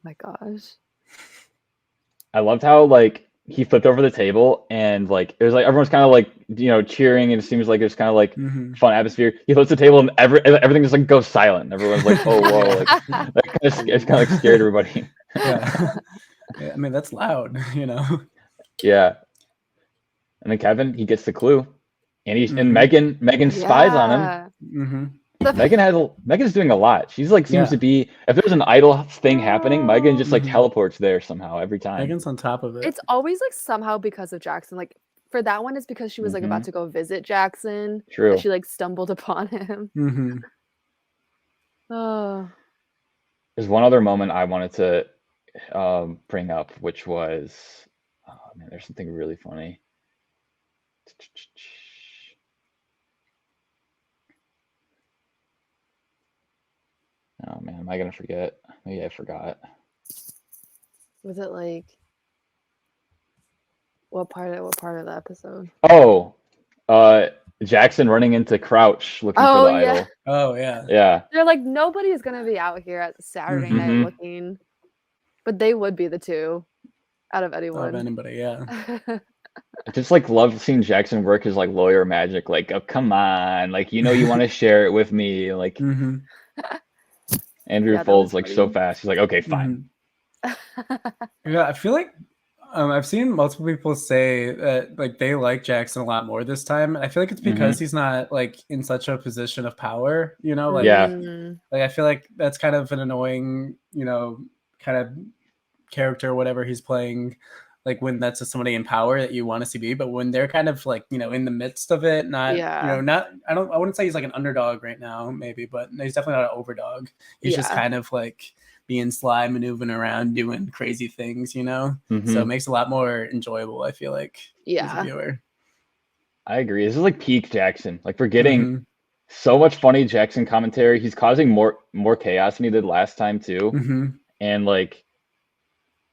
my gosh. I loved how like he flipped over the table and like it was like everyone's kind of like cheering and it seems like there's kind of like fun atmosphere. He flips the table and everything just like goes silent. Everyone's like, oh whoa, like it's kind of like scared everybody. Yeah, I mean that's loud, Yeah, and then Kevin he gets the clue, and and Megan spies on him. Megan's doing a lot. She's like seems to be if there's an idol thing happening, Megan just like teleports there somehow every time. Megan's on top of it. It's always like somehow because of Jackson. Like for that one, it's because she was like about to go visit Jackson. True. That she like stumbled upon him. Oh. There's one other moment I wanted to bring up, which was there's something really funny. Oh man, am I gonna forget? Maybe I forgot. Was it like what part of the episode? Oh, Jackson running into Crouch looking for Oh, the yeah. idol. Oh yeah. Yeah. They're like, nobody's gonna be out here at Saturday night Mhm. looking, but they would be the two out of Of anyone. anybody, yeah. I just like love seeing Jackson work his like lawyer magic. Like, oh come on, like you want to share it with me. Like Mm-hmm. Andrew Yeah, that folds was like so funny. fast. He's like, okay, fine. Yeah, I feel like I've seen multiple people say that like they like Jackson a lot more this time. I feel like it's because he's not like in such a position of power, you know, like Yeah. Mm, like I feel like that's kind of an annoying, you know, kind of character or whatever he's playing, like when that's just somebody in power that you want to see be, but when they're kind of like, you know, in the midst of it, not, you know, yeah. not, I wouldn't say he's like an underdog right now, maybe, but he's definitely not an overdog. He's just Yeah. kind of like being sly, maneuvering around, doing crazy things, you know? Mhm. So it makes it a lot more enjoyable, I feel like, as a Yeah. viewer. I agree. This is like peak Jackson. Like we're getting Mhm. so much funny Jackson commentary. He's causing more chaos than he did last time too. Mhm. And like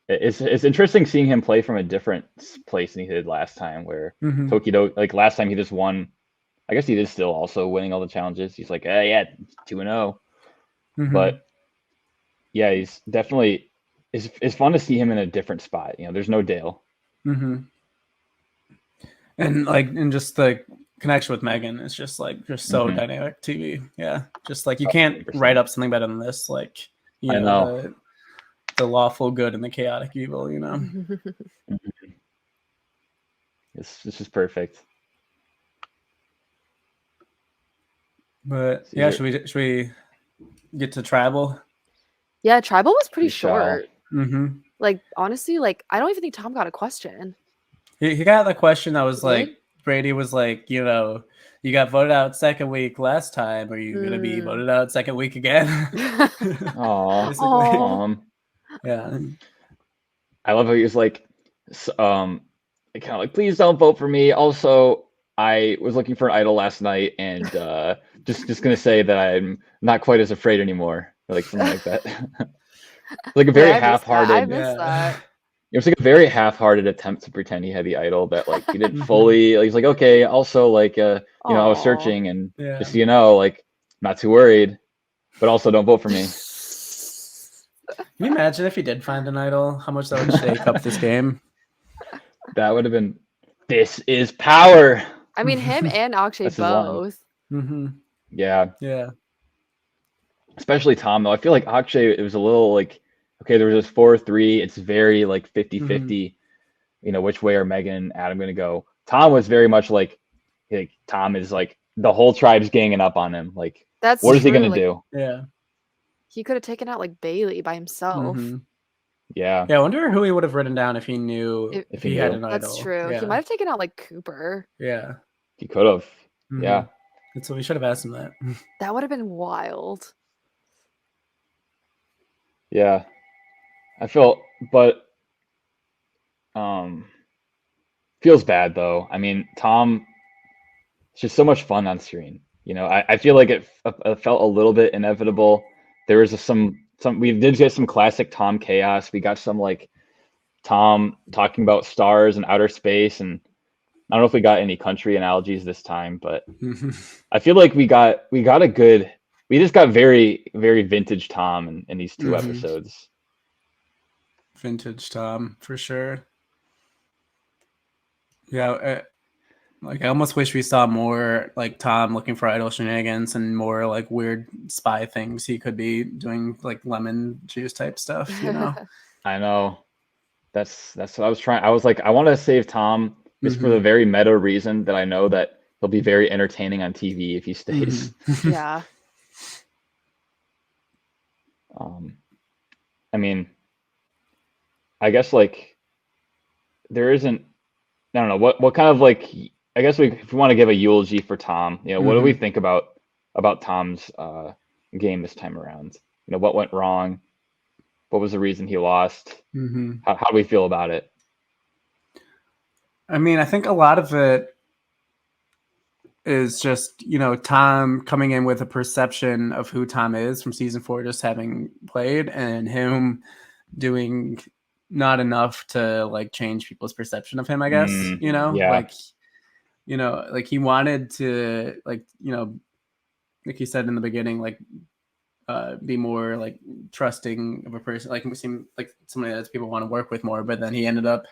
it's interesting seeing him play from a different place than he did last time, where Mhm. Tokido, like last time he just won. I guess he is still also winning all the challenges. He's like, yeah, 2-0. Mhm. But yeah, he's definitely it's fun to see him in a different spot. You know, there's no Dale. Mhm. And like, and just the connection with Megan is just like just so Mhm. dynamic TV. Yeah, just like you can't 100%. write up something better than this. Like, you I know, know. the lawful good and the chaotic evil. You know. Mhm. This is perfect. But See yeah, here. should we get to tribal? Yeah, Tribal was pretty We shall. short. Mm-hmm. Like, honestly, like, I don't even think Tom got a question. He got the question that was He did? like Brady was like, you know, you got voted out second week last time. Are you gonna be Mm. voted out second week again? Aw. Basically, Aw. yeah. I love how he was like, kind of like, please don't vote for me. Also, I was looking for an idol last night, and just gonna say that I'm not quite as afraid anymore, or like something like that. Like a Wait, very I missed that. I half-hearted. missed that. It was like a very half-hearted attempt to pretend he had the idol that like he didn't Mhm. fully. Like, he's like, okay, also like you know, I was Aw. searching, and Yeah. just so you know, like, not too worried, but also don't vote for me. Can you imagine if he did find an idol? How much that would shake up this game? That would have been. This is power. I mean, him and Akshay That's his line. both. Mm-hmm. Yeah. Yeah. Especially Tom, though. I feel like Akshay, it was a little like, okay, there was this 4-3. It's very like 50-50, you know, which way are Megan and Adam going to go? Tom was very much like Tom is like, the whole tribe's ganging up on him. Like, That's what is he true. going to Like, do? Yeah. he could have taken out like Bailey by himself. Mm-hmm. Yeah. Yeah. I wonder who he would have written down if he knew If he he had knew. an idol. That's true. Yeah. He might have taken out like Cooper. Yeah. He could have. Mhm. Yeah. And so we should have asked him that. That would have been wild. Yeah. I feel, but feels bad though. I mean, Tom, it's just so much fun on screen. You know, I feel like it felt a little bit inevitable. There was some we did get some classic Tom chaos. We got some like Tom talking about stars and outer space, and I don't know if we got any country analogies this time, but I feel like we got a good. We just got very vintage Tom in these 2 episodes. Vintage Tom for sure. Yeah. Like I almost wish we saw more like Tom looking for idol shenanigans and more like weird spy things he could be doing, like lemon juice type stuff, you know. I know. That's what I was trying. I was like, I want to save Tom just for the very meta reason that I know that he'll be very entertaining on TV if he stays. Yeah. I mean, I guess like there isn't. I don't know what kind of like. I guess if we want to give a eulogy for Tom, you know, what do we think about Tom's game this time around? You know, what went wrong? What was the reason he lost? How do we feel about it? I mean, I think a lot of it is just, you know, Tom coming in with a perception of who Tom is from season 4, just having played, and him doing not enough to like change people's perception of him, I guess, you know, Yeah. like you know, like he wanted to, like, you know, like he said in the beginning, like be more like trusting of a person, like seem like somebody that people want to work with more. But then he ended up,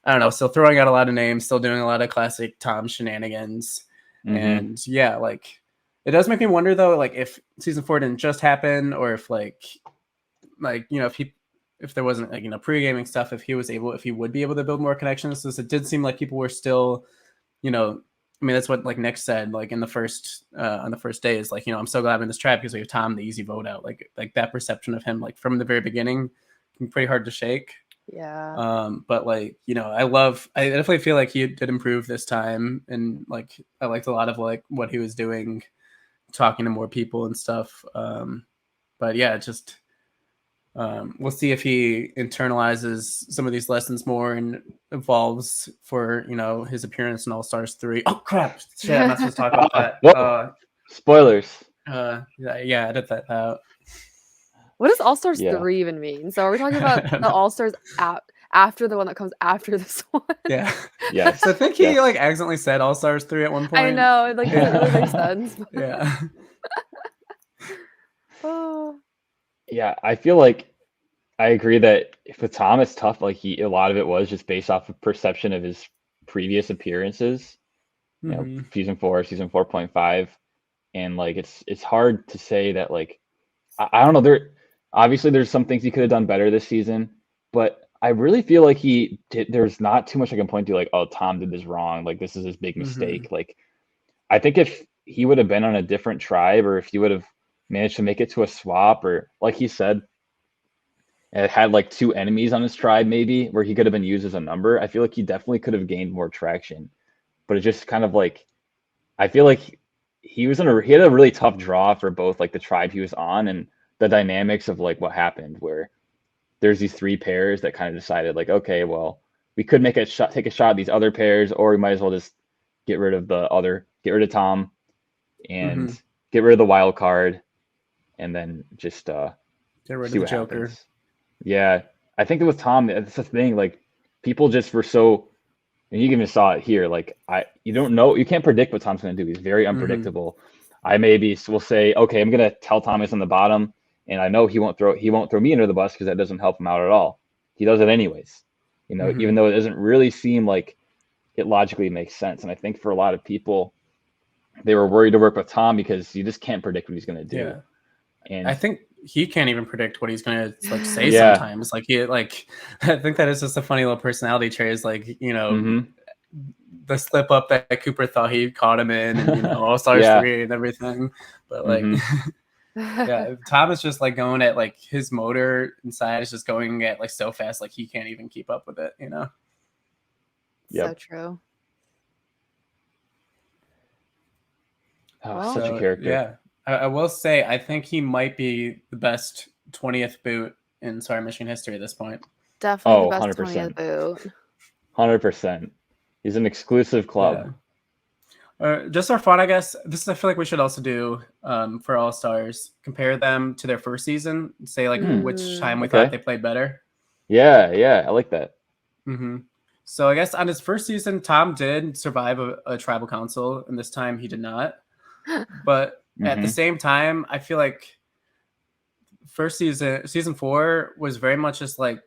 I don't know, still throwing out a lot of names, still doing a lot of classic Tom shenanigans. And yeah, like it does make me wonder though, like if season 4 didn't just happen, or if like you know, if there wasn't like, you know, pre-gaming stuff, if he would be able to build more connections. So it did seem like people were still, you know, I mean, that's what like Nick said, like in the first on the first day, is like, you know, I'm so glad I'm in this tribe because we have Tom, the easy vote out. Like that perception of him, like from the very beginning, can be pretty hard to shake. Yeah. But like, you know, I definitely feel like he did improve this time, and like I liked a lot of like what he was doing, talking to more people and stuff. But yeah, just we'll see if he internalizes some of these lessons more and evolves for, you know, his appearance in All Stars 3. Oh crap! Shit, I'm not supposed to talk about that. Whoa. Spoilers. Yeah, edit that out. What does All Stars Yeah. 3 even mean? So are we talking about the All Stars after the one that comes after this one? Yeah. Yes. So I think he like accidentally said All Stars 3 at one point. I know, it like doesn't really make sense. Yeah. Oh. Yeah, I feel like I agree that with Tom, it's tough. Like a lot of it was just based off of perception of his previous appearances. You know, season 4, season 4.5, and like it's hard to say that like I don't know. Obviously there's some things he could have done better this season, but I really feel like there's not too much I can point to like, oh, Tom did this wrong. Like this is his big mistake. Like I think if he would have been on a different tribe, or if he would have managed to make it to a swap, or like he said, and had like 2 enemies on his tribe, maybe where he could have been used as a number, I feel like he definitely could have gained more traction. But it just kind of like, I feel like he had a really tough draw for both like the tribe he was on and the dynamics of like what happened, where there's these 3 pairs that kind of decided like, okay, well, we could take a shot at these other pairs, or we might as well just get rid of Tom and get rid of the wild card, and then just get rid see of the what Joker. happens. Yeah, I think with Tom, that's the thing. Like people just were so, and you even saw it here. Like you don't know, you can't predict what Tom's going to do. He's very unpredictable. I will say, okay, I'm going to tell Thomas on the bottom, and I know he won't throw me under the bus because that doesn't help him out at all. He does it anyways, you know, even though it doesn't really seem like it logically makes sense. And I think for a lot of people, they were worried to work with Tom because you just can't predict what he's going to do. Yeah. And I think he can't even predict what he's going to like say sometimes. Like I think that is just a funny little personality trait, is like, you know, the slip up that Cooper thought he caught him in, and, you know, All Stars 3 and everything. But like, yeah, Tom is just like going at like his motor inside is just going at like so fast, like he can't even keep up with it, you know? So true. Oh, such a character. Yeah. I will say, I think he might be the best 20th boot in Sorry Machine history at this point. Definitely the best 20th boot. 100%. He's an exclusive club. Yeah. Just for fun, I guess, I feel like we should also do for All Stars, compare them to their first season, say like which time we thought they played better. Yeah, I like that. So I guess on his first season, Tom did survive a tribal council, and this time he did not. But at the same time, I feel like season 4 was very much just like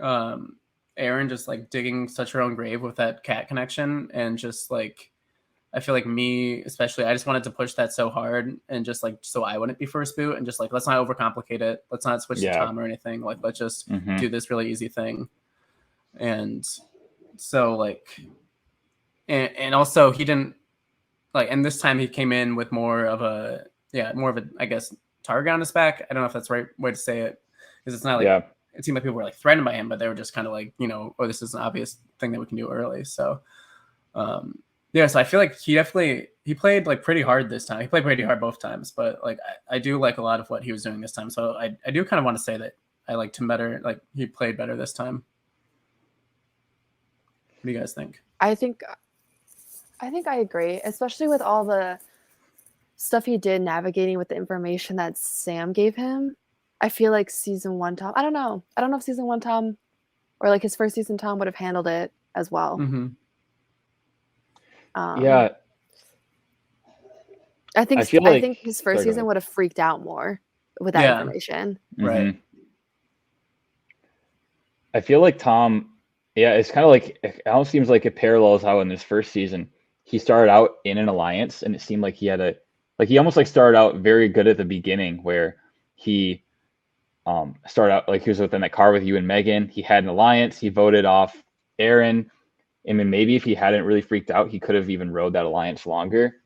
Aaron just like digging such her own grave with that cat connection, and just like I feel like me especially, I just wanted to push that so hard, and just like so I wouldn't be first boot, and just like let's not overcomplicate it, let's not switch to Tom or anything, like let's just do this really easy thing. And so like and also he didn't like, and this time he came in with more of a I guess target on his back. I don't know if that's the right way to say it, because it's not like it seemed like people were like threatened by him, but they were just kind of like, you know, oh, this is an obvious thing that we can do early. So so I feel like he played like pretty hard this time. He played pretty hard both times, but like I do like a lot of what he was doing this time. So I do kind of want to say that I liked him better. Like he played better this time. What do you guys think? I think I agree, especially with all the stuff he did navigating with the information that Sam gave him. I feel like season 1 Tom, I don't know if season 1 Tom or like his first season Tom would have handled it as well. Yeah, I think I feel like. his first Sorry, go season ahead. would have freaked out more with that Yeah. information. Right. I feel like Tom, yeah, it's kind of like it almost seems like it parallels how in this first season he started out in an alliance, and it seemed like he almost like started out very good at the beginning, where he started out like he was within that car with you and Megan. He had an alliance. He voted off Aaron. I mean, maybe if he hadn't really freaked out, he could have even rode that alliance longer.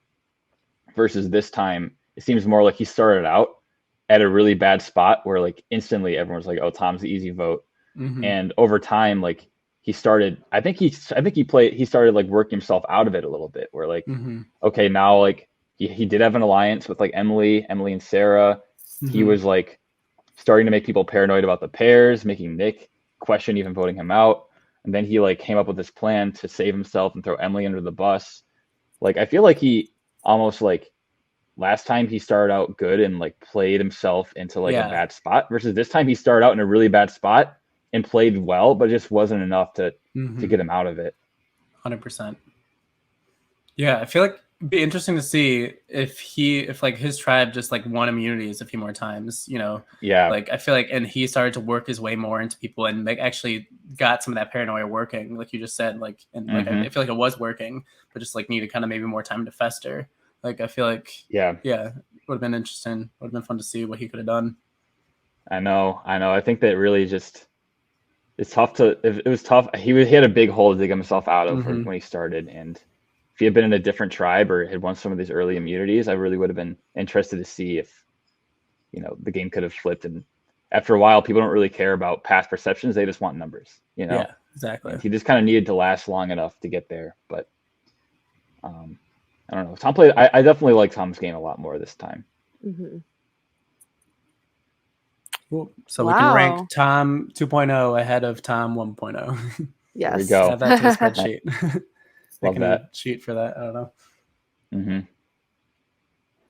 Versus this time, it seems more like he started out at a really bad spot where like instantly everyone's like, "Oh, Tom's the easy vote." And over time, like he started, I think he started like working himself out of it a little bit. Where like, okay, now like he did have an alliance with like Emily and Sarah. He was like starting to make people paranoid about the pairs, making Nick question even voting him out. And then he like came up with this plan to save himself and throw Emily under the bus. Like I feel like he almost like last time he started out good and like played himself into like a bad spot, versus this time he started out in a really bad spot and played well, but it just wasn't enough to get him out of it. 100%. Yeah, I feel like it'd be interesting to see if like his tribe just like won immunities a few more times, you know. Yeah. Like I feel like, and he started to work his way more into people and like actually got some of that paranoia working, like you just said, like, and like I feel like it was working, but just like needed kind of maybe more time to fester. Like I feel like yeah, it would have been interesting. Would have been fun to see what he could have done. I know. I think that really just it's tough to. It was tough. He had a big hole to dig himself out of when he started, and if he had been in a different tribe or had won some of these early immunities, I really would have been interested to see if, you know, the game could have flipped. And after a while, people don't really care about past perceptions; they just want numbers. You know. Yeah, exactly. And he just kind of needed to last long enough to get there, but. I don't know. Tom played. I definitely like Tom's game a lot more this time. Cool. So we can rank Tom 2.0 ahead of Tom 1.0. Yes. There we go. Add that to the spreadsheet. Love that. Sheet for that. I don't know.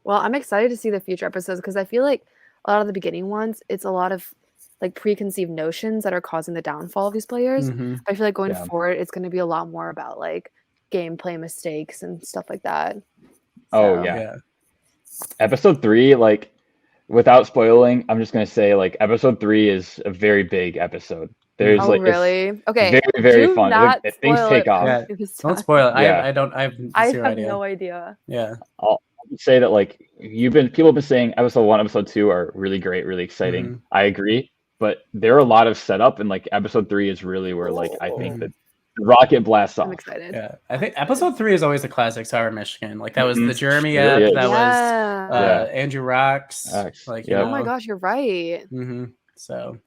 Well, I'm excited to see the future episodes because I feel like a lot of the beginning ones, it's a lot of like preconceived notions that are causing the downfall of these players. I feel like going forward, it's going to be a lot more about like gameplay mistakes and stuff like that. Oh yeah. Episode 3, like without spoiling, I'm just gonna say like episode 3 is a very big episode. There's really? Okay. Very, very fun. Like, things take off. Yeah. Don't spoil it. Yeah. I have no idea. Yeah. I'll say that like people have been saying episode 1, episode 2 are really great, really exciting. I agree, but there are a lot of setup, and like episode 3 is really where like I think that the rocket blasts off. I'm excited. Yeah, I think episode 3 is always a classic Sour Michigan. Like that was the Jeremy app. Really that was Andrew Rocks. Like oh my gosh, you're right. So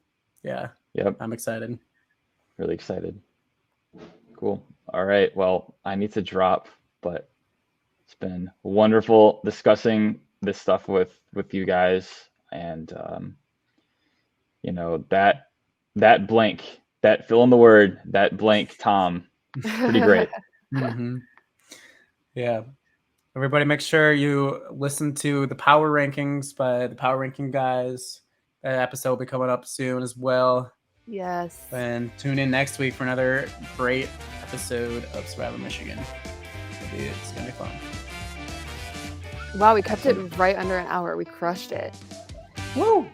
yeah. Yep. I'm excited. Really excited. Cool. All right. Well, I need to drop, but it's been wonderful discussing this stuff with you guys, and you know that blank. That fill in the word, that blank Tom, pretty great. Yeah. Everybody make sure you listen to the power rankings by the power ranking guys. That episode will be coming up soon as well. Yes. And tune in next week for another great episode of Survivor Michigan. It's going to be fun. Wow, we kept it right under an hour. We crushed it. Woo!